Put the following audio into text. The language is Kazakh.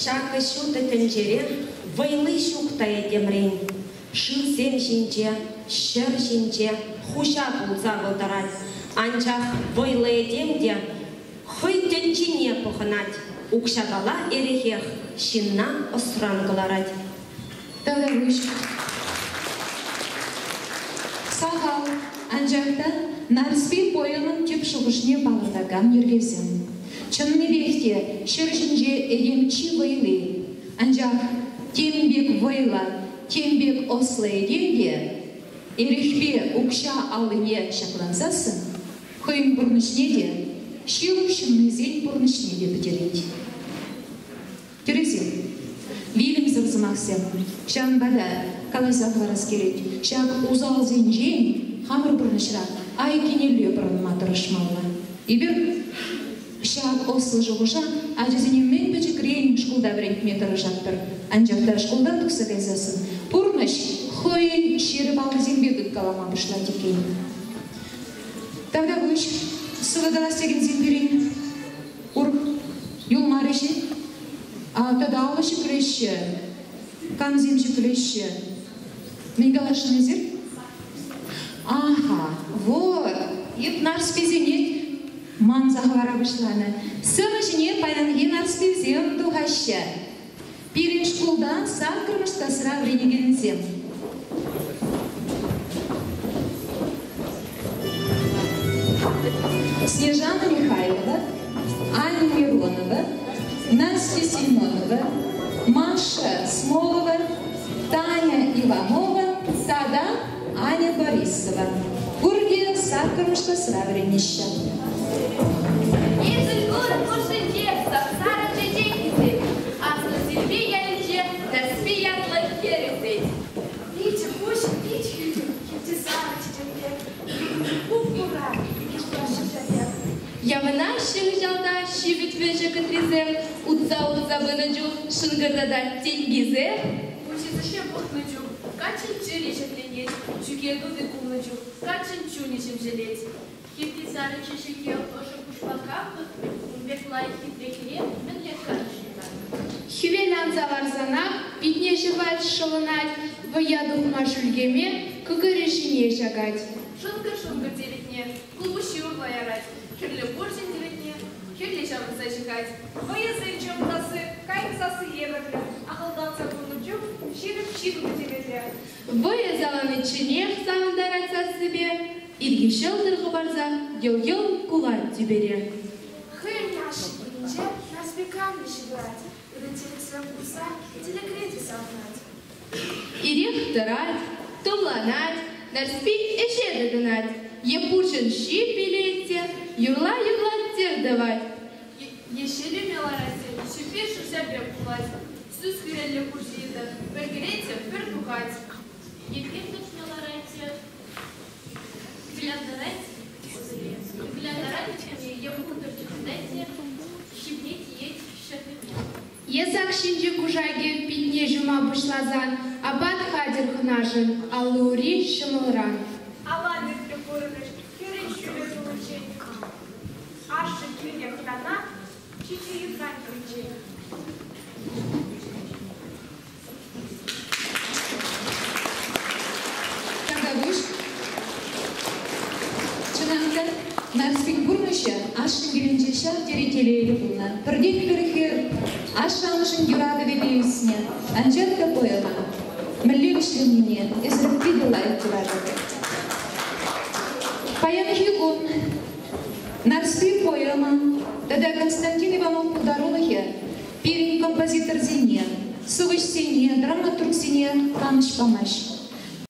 Шақы шуты тінжері, вайлы шуқтай демрен. Шылсем жинже, шыр жинже, хуша бұлза бұлдарад. Анчақ вайлы едемде, хой тінчіне пұхынад. Укшадала ерехех, шинна осран қыларад. Таларыш. Сахал, анчақта нарспи поемын теп шығышне бағытагам ергесім. Чынны бекте, шыр жинже едемчі вайлы. Анчақ тембек вайла, тембек ослы едемде, ерехбе укша алыне шақлансасын, хойын бұрнышне де, шилу шымнызен бұрнышне де бідерет. Түресен, вилім зырзымақсем, шан бада қалайсақ варас керет, шақ узал зенжен, хамыр бұрнышыра, ай кенелі бұрыныма тұрышмалла. Ибір, шақ ослы жоғыша, ажызіне мен бәчі крейін шқылда бірентме тұрышаттыр. Анчақта шқылдан тұқсы кайзасын. Бұрныш, хойын шері балы зенбегіт қалама бұшла декен. Тағда бұш, сұғыдала стеген зенберін. Ұр, юл марышы, тада алышы күреші, кам земші күреші. Менгалашын өзір? Аха, вот, еп нарспезенет. Манзахвара бұшланы. Сымышыне паянген арспезем тухашы. Пирин школдан сақырмышта sıra вренегензем. Снежана Михайлова, Аня Миронова, Настя Семенова, Маша Смолова, Таня Иванова, Тада Аня Борисова. Бурге сақырмышта sıra вренеща. Явына шыңжалда шивит вежі кітрізем, ұтса бұныжу шыңғырдада тенгезе. Учитыше бұқныжу, качын чыри шекленет, чүкедуды кулныжу, качын чунишім желет. Хитти сары чешеке ошы пұшпаққапы, бек лайы хитрекере, мен леккар шыңғар. Хювелан заварзанақ, битне жывать шылынать, ваяду машульгеме, күгірешіне жагать. Шыңғыр делетне, клубышы ұрлайарать. Керлі боржен деретне, керлі жамыза жығать. Ваязы чымдасы, кайынсасы ебірлі, ақылданса бұлыджу, ширіп деретлі. Ваязаланы чынех сағындаратса себе, иргешел дырғы барза, ел-ел кулат дебере. Хым наши инже, нас бекамны жығать, үдінтелік свем курса, телекрети сағынать. Ирех тырать, тумланать, нарспик эшеді дынать, епуршын шип билетте, юрла тер давать. Ешелі меларате, шипе шырзябе кулать, сүз хырелі курсиді, бір керете, бір тухать. Епемдік меларате, гляндарать, епундырчықындайте, шипнет ет шәпетне. Езак шинжі кужаге питне жума бұшлазан, абат хадер хынажын, аллури шымылран. Алады припорыныш, керен шүлі жылычен. Ашы күйне хтана, чичи ютран крычен. Тағавыш. Чынақта, нарспик бұрнышы ашын керенжеша деретелейлі бұлна. Бірден біріхер ашамышын юрады бебейісіне, анжатка қойылма. Мүллевішленіне, ізірікті дылай тұрады. Паян Хюгун, нарспик қойылма, тада Константин Иванов подарулығы, пирин композитор зене, сывыш сене, драматург сене, таныш помощь.